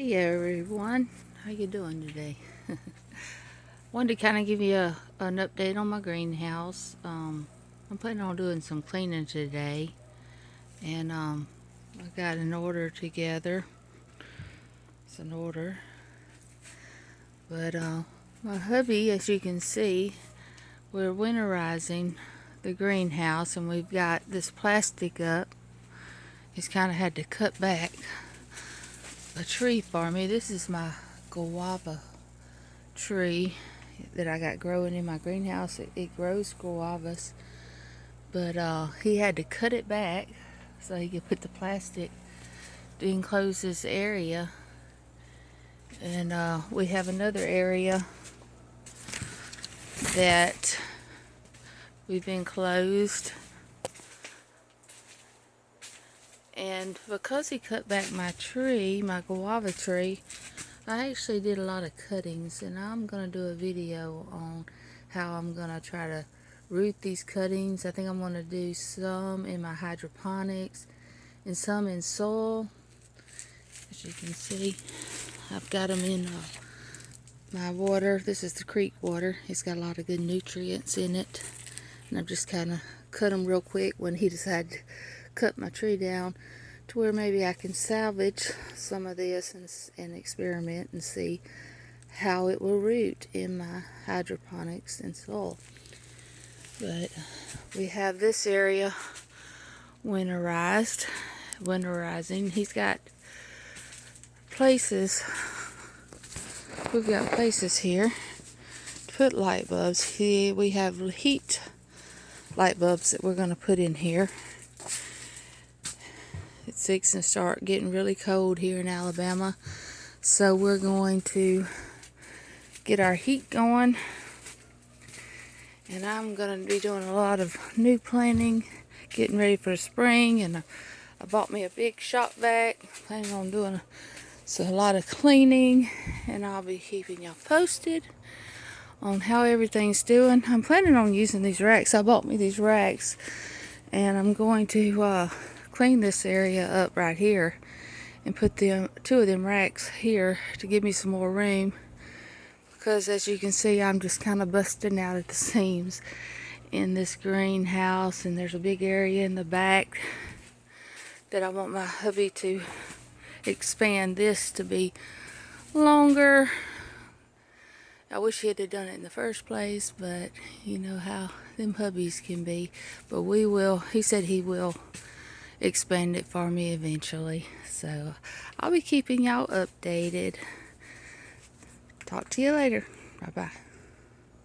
Hey everyone, how you doing today? Wanted to kind of give you an update on my greenhouse. I'm planning on doing some cleaning today, and I got an order together. It's an order, but my hubby, as you can see, we're winterizing the greenhouse, and we've got this plastic up. He's kind of had to cut back a tree for me. This is my guava tree that I got growing in my greenhouse. It grows guavas, but he had to cut it back so he could put the plastic to enclose this area. And we have another area that we've enclosed, and because he cut back my tree, my guava tree, I actually did a lot of cuttings, and I'm gonna do a video on how I'm gonna try to root these cuttings. I think I'm gonna do some in my hydroponics and some in soil. As you can see, I've got them in my water. This is the creek water. It's got a lot of good nutrients in it, and I've just kind of cut them real quick when he decided to cut my tree down, to where maybe I can salvage some of this and experiment and see how it will root in my hydroponics and soil. But we have this area winterizing. He's got places, we've got places here to put light bulbs. We have heat light bulbs that we're going to put in here. It's fixing to start getting really cold here in Alabama, so we're going to get our heat going, and I'm going to be doing a lot of new planting, getting ready for spring. And I bought me a big shop vac, planning on doing a lot of cleaning, and I'll be keeping y'all posted on how everything's doing. I'm planning on using these racks. I bought me these racks, and I'm going to clean this area up right here and put two of them racks here to give me some more room, because as you can see, I'm just kind of busting out at the seams in this greenhouse, and there's a big area in the back that I want my hubby to expand this to be longer. I wish he had done it in the first place, but you know how them hubbies can be. But he said he will expand it for me eventually. So I'll be keeping y'all updated. Talk to you later. Bye bye.